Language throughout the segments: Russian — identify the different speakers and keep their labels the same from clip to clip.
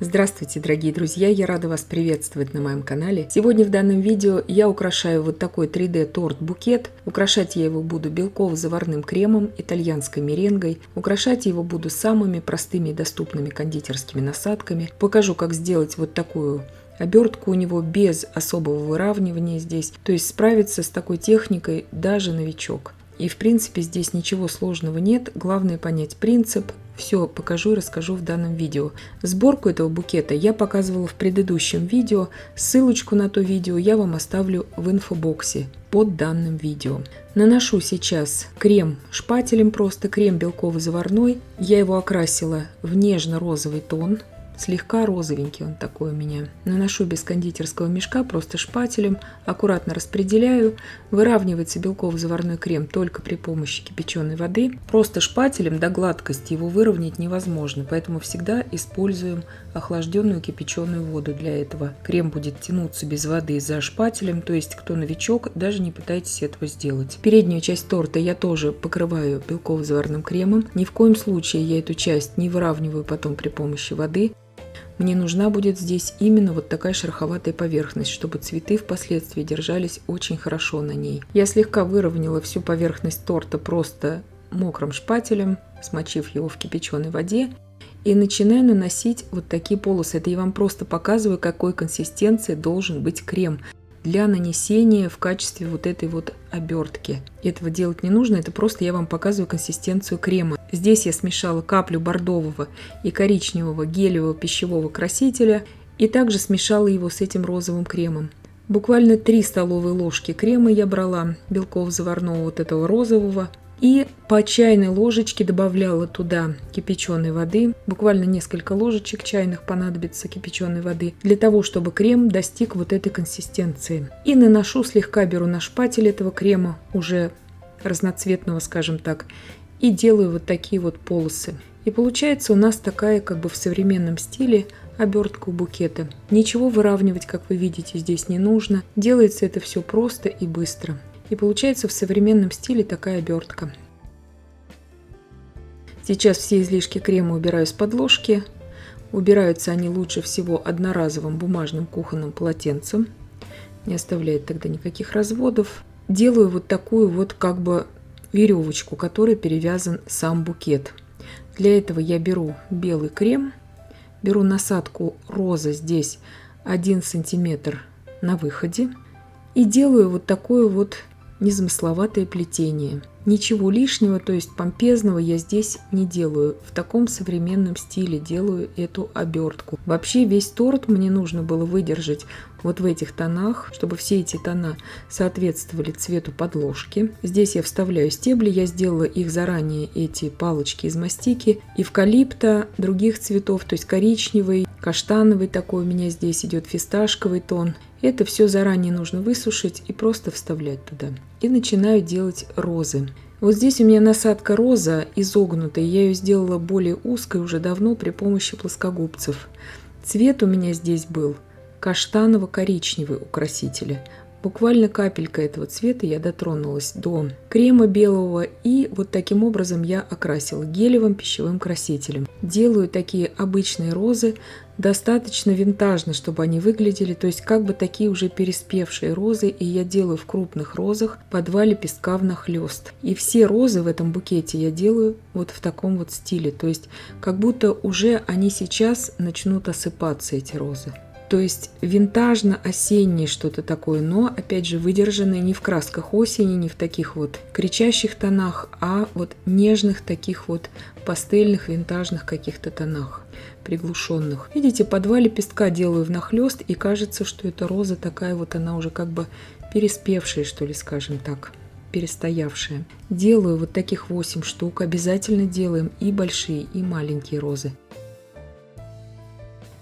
Speaker 1: Здравствуйте, дорогие друзья! Я рада вас приветствовать на моем канале. Сегодня в данном видео я украшаю вот такой 3D торт-букет. Украшать я его буду белково-заварным кремом, итальянской меренгой. Украшать его буду самыми простыми и доступными кондитерскими насадками. Покажу, как сделать вот такую обертку у него без особого выравнивания здесь. То есть справиться с такой техникой даже новичок. И в принципе здесь ничего сложного нет, главное понять принцип. Все покажу и расскажу в данном видео. Сборку этого букета я показывала в предыдущем видео. Ссылочку на то видео я вам оставлю в инфобоксе под данным видео. Наношу сейчас крем шпателем, просто крем белково-заварной. Я его окрасила в нежно-розовый тон. Слегка розовенький он такой у меня. Наношу без кондитерского мешка, просто шпателем, аккуратно распределяю. Выравнивается белково-заварной крем только при помощи кипяченой воды. Просто шпателем до гладкости его выровнять невозможно, поэтому всегда используем охлажденную кипяченую воду для этого. Крем будет тянуться без воды за шпателем, то есть кто новичок, даже не пытайтесь этого сделать. Переднюю часть торта я тоже покрываю белково-заварным кремом. Ни в коем случае я эту часть не выравниваю потом при помощи воды. Мне нужна будет здесь именно вот такая шероховатая поверхность, чтобы цветы впоследствии держались очень хорошо на ней. Я слегка выровняла всю поверхность торта просто мокрым шпателем, смочив его в кипяченой воде. И начинаю наносить вот такие полосы. Это я вам просто показываю, какой консистенции должен быть крем для нанесения в качестве вот этой вот обертки. Этого делать не нужно, это просто я вам показываю консистенцию крема. Здесь я смешала каплю бордового и коричневого гелевого пищевого красителя и также смешала его с этим розовым кремом. Буквально 3 столовые ложки крема я брала, белково-заварного вот этого розового, и по чайной ложечке добавляла туда кипяченой воды. Буквально несколько ложечек чайных понадобится кипяченой воды для того, чтобы крем достиг вот этой консистенции. И наношу, слегка беру на шпатель этого крема, уже разноцветного, скажем так, и делаю вот такие вот полосы. И получается у нас такая, как бы в современном стиле, обертка у букета. Ничего выравнивать, как вы видите, здесь не нужно. Делается это все просто и быстро. И получается в современном стиле такая обертка. Сейчас все излишки крема убираю с подложки. Убираются они лучше всего одноразовым бумажным кухонным полотенцем. Не оставляет тогда никаких разводов. Делаю вот такую вот как бы веревочку, которой перевязан сам букет. Для этого я беру белый крем, беру насадку роза здесь 1 сантиметр на выходе и делаю вот такое вот незамысловатое плетение. Ничего лишнего, то есть помпезного я здесь не делаю. В таком современном стиле делаю эту обертку. Вообще весь торт мне нужно было выдержать вот в этих тонах, чтобы все эти тона соответствовали цвету подложки. Здесь я вставляю стебли, я сделала их заранее, эти палочки из мастики, эвкалипта, других цветов, то есть коричневый, каштановый такой у меня здесь идет, фисташковый тон. Это все заранее нужно высушить и просто вставлять туда. И начинаю делать розы. Вот здесь у меня насадка роза изогнутая, я ее сделала более узкой уже давно при помощи плоскогубцев. Цвет у меня здесь был каштаново-коричневый у красителя. Буквально капелька этого цвета я дотронулась до крема белого и вот таким образом я окрасила гелевым пищевым красителем. Делаю такие обычные розы, достаточно винтажно, чтобы они выглядели, то есть как бы такие уже переспевшие розы, и я делаю в крупных розах по 2 лепестка внахлёст. И все розы в этом букете я делаю вот в таком вот стиле, то есть как будто уже они сейчас начнут осыпаться, эти розы. То есть винтажно-осеннее что-то такое, но опять же выдержанное не в красках осени, не в таких вот кричащих тонах, а вот нежных таких вот пастельных винтажных каких-то тонах, приглушенных. Видите, по 2 лепестка делаю внахлёст, и кажется, что эта роза такая вот, она уже как бы переспевшая, что ли, скажем так, перестоявшая. Делаю вот таких 8 штук, обязательно делаем и большие, и маленькие розы.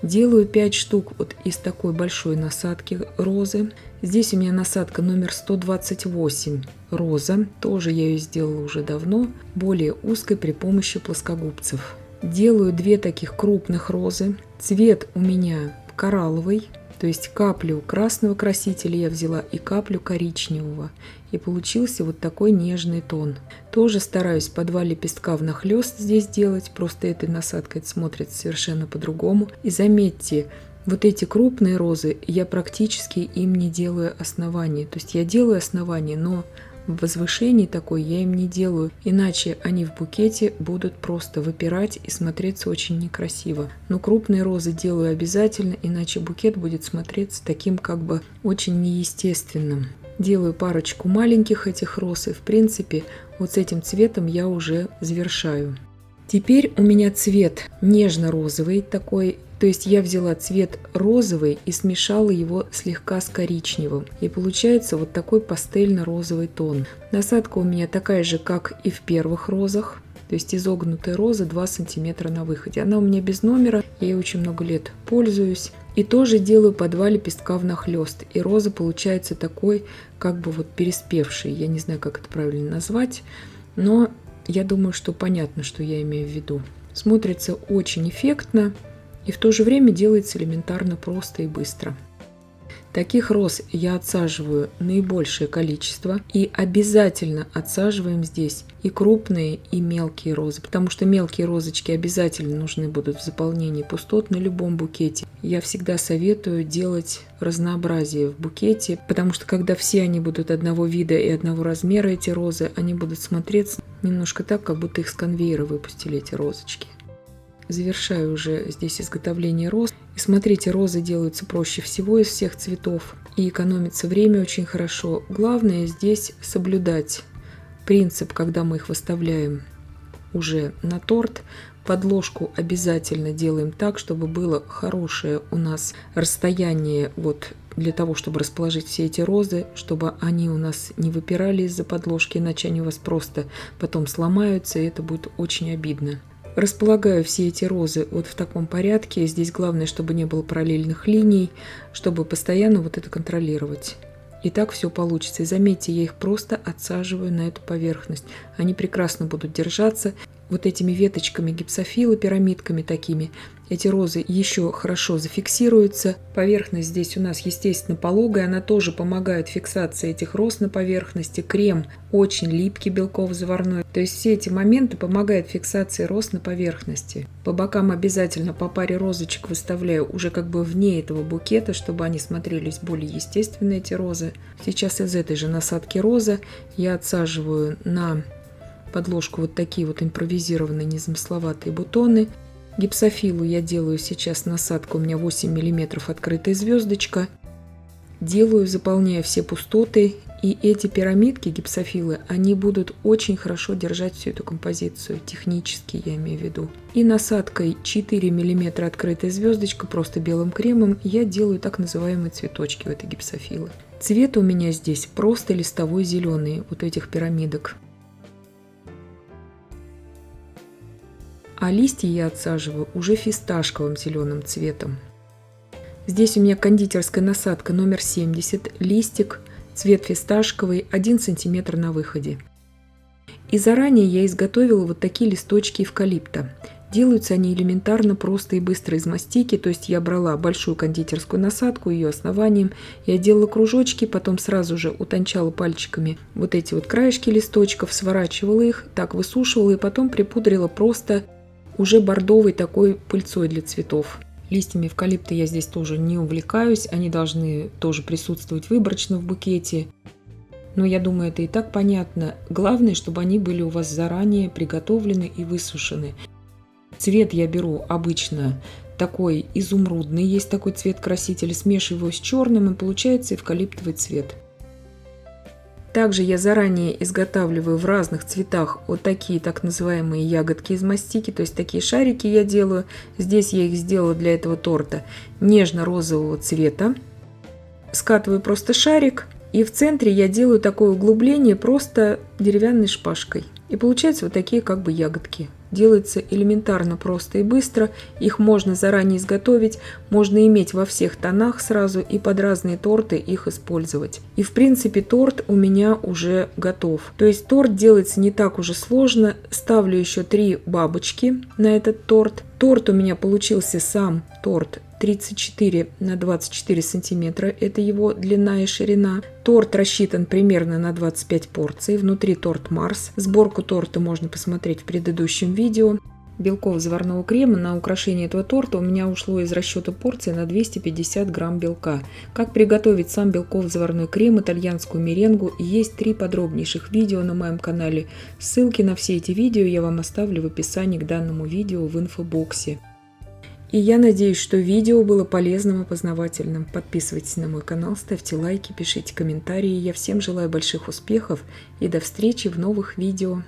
Speaker 1: Делаю 5 штук вот из такой большой насадки розы. Здесь у меня насадка номер 128 роза. Тоже я ее сделала уже давно, более узкой при помощи плоскогубцев. Делаю 2 таких крупных розы. Цвет у меня коралловый, То есть каплю красного красителя я взяла и каплю коричневого. И получился вот такой нежный тон. Тоже стараюсь по 2 лепестка внахлёст здесь делать. Просто этой насадкой это смотрится совершенно по-другому. И заметьте, вот эти крупные розы я практически им не делаю основание. То есть я делаю основание, но возвышений такой я им не делаю, иначе они в букете будут просто выпирать и смотреться очень некрасиво. Но крупные розы делаю обязательно, иначе букет будет смотреться таким как бы очень неестественным. Делаю парочку маленьких этих роз, и в принципе вот с этим цветом я уже завершаю. Теперь у меня цвет нежно-розовый такой. То есть я взяла цвет розовый и смешала его слегка с коричневым. И получается вот такой пастельно-розовый тон. Насадка у меня такая же, как и в первых розах. То есть изогнутая роза 2 сантиметра на выходе. Она у меня без номера, я ей очень много лет пользуюсь. И тоже делаю по 2 лепестка внахлёст. И роза получается такой, как бы вот переспевший. Я не знаю, как это правильно назвать, но я думаю, что понятно, что я имею в виду. Смотрится очень эффектно. И в то же время делается элементарно просто и быстро. Таких роз я отсаживаю наибольшее количество. И обязательно отсаживаем здесь и крупные, и мелкие розы. Потому что мелкие розочки обязательно нужны будут в заполнении пустот на любом букете. Я всегда советую делать разнообразие в букете. Потому что когда все они будут одного вида и одного размера, эти розы, они будут смотреться немножко так, как будто их с конвейера выпустили, эти розочки. Завершаю уже здесь изготовление роз. И смотрите, розы делаются проще всего из всех цветов. И экономится время очень хорошо. Главное здесь соблюдать принцип, когда мы их выставляем уже на торт. Подложку обязательно делаем так, чтобы было хорошее у нас расстояние вот для того, чтобы расположить все эти розы, чтобы они у нас не выпирали из-за подложки, иначе они у вас просто потом сломаются, и это будет очень обидно. Располагаю все эти розы вот в таком порядке. Здесь главное, чтобы не было параллельных линий, чтобы постоянно вот это контролировать. И так все получится. И заметьте, я их просто отсаживаю на эту поверхность. Они прекрасно будут держаться. Вот этими веточками гипсофила, пирамидками такими, эти розы еще хорошо зафиксируются. Поверхность здесь у нас, естественно, пологая. Она тоже помогает фиксации этих роз на поверхности. Крем очень липкий, белково-заварной. То есть все эти моменты помогают фиксации роз на поверхности. По бокам обязательно по паре розочек выставляю уже как бы вне этого букета, чтобы они смотрелись более естественно, эти розы. Сейчас из этой же насадки роза я отсаживаю на подложку вот такие вот импровизированные незамысловатые бутоны. Гипсофилу я делаю сейчас насадку, у меня 8 мм открытая звездочка. Делаю, заполняю все пустоты. И эти пирамидки гипсофилы, они будут очень хорошо держать всю эту композицию, технически я имею в виду. И насадкой 4 мм открытая звездочка, просто белым кремом, я делаю так называемые цветочки в этой гипсофилы. Цвет у меня здесь просто листовой зеленый, вот этих пирамидок. А листья я отсаживаю уже фисташковым зеленым цветом. Здесь у меня кондитерская насадка номер 70, листик, цвет фисташковый, 1 см на выходе. И заранее я изготовила вот такие листочки эвкалипта. Делаются они элементарно, просто и быстро из мастики. То есть я брала большую кондитерскую насадку, ее основанием, я делала кружочки, потом сразу же утончала пальчиками вот эти вот краешки листочков, сворачивала их, так высушивала и потом припудрила просто уже бордовой такой пыльцой для цветов. Листьями эвкалипта я здесь тоже не увлекаюсь, они должны тоже присутствовать выборочно в букете. Но я думаю, это и так понятно. Главное, чтобы они были у вас заранее приготовлены и высушены. Цвет я беру обычно такой изумрудный, есть такой цвет красителя, смешиваю его с черным, и получается эвкалиптовый цвет. Также я заранее изготавливаю в разных цветах вот такие так называемые ягодки из мастики, то есть такие шарики я делаю. Здесь я их сделала для этого торта нежно-розового цвета. Скатываю просто шарик, и в центре я делаю такое углубление просто деревянной шпажкой. И получаются вот такие как бы ягодки. Делается элементарно, просто и быстро. Их можно заранее изготовить, можно иметь во всех тонах сразу и под разные торты их использовать. И в принципе торт у меня уже готов. То есть торт делается не так уже сложно. Ставлю еще 3 бабочки на этот торт. Торт у меня получился сам торт 34 на 24 сантиметра, это его длина и ширина. Торт рассчитан примерно на 25 порций, внутри торт Марс. Сборку торта можно посмотреть в предыдущем видео. Белков заварного крема на украшение этого торта у меня ушло из расчета порции на 250 грамм белка. Как приготовить сам белков заварной крем, итальянскую меренгу, есть 3 подробнейших видео на моем канале. Ссылки на все эти видео я вам оставлю в описании к данному видео в инфобоксе. И я надеюсь, что видео было полезным и познавательным. Подписывайтесь на мой канал, ставьте лайки, пишите комментарии. Я всем желаю больших успехов и до встречи в новых видео.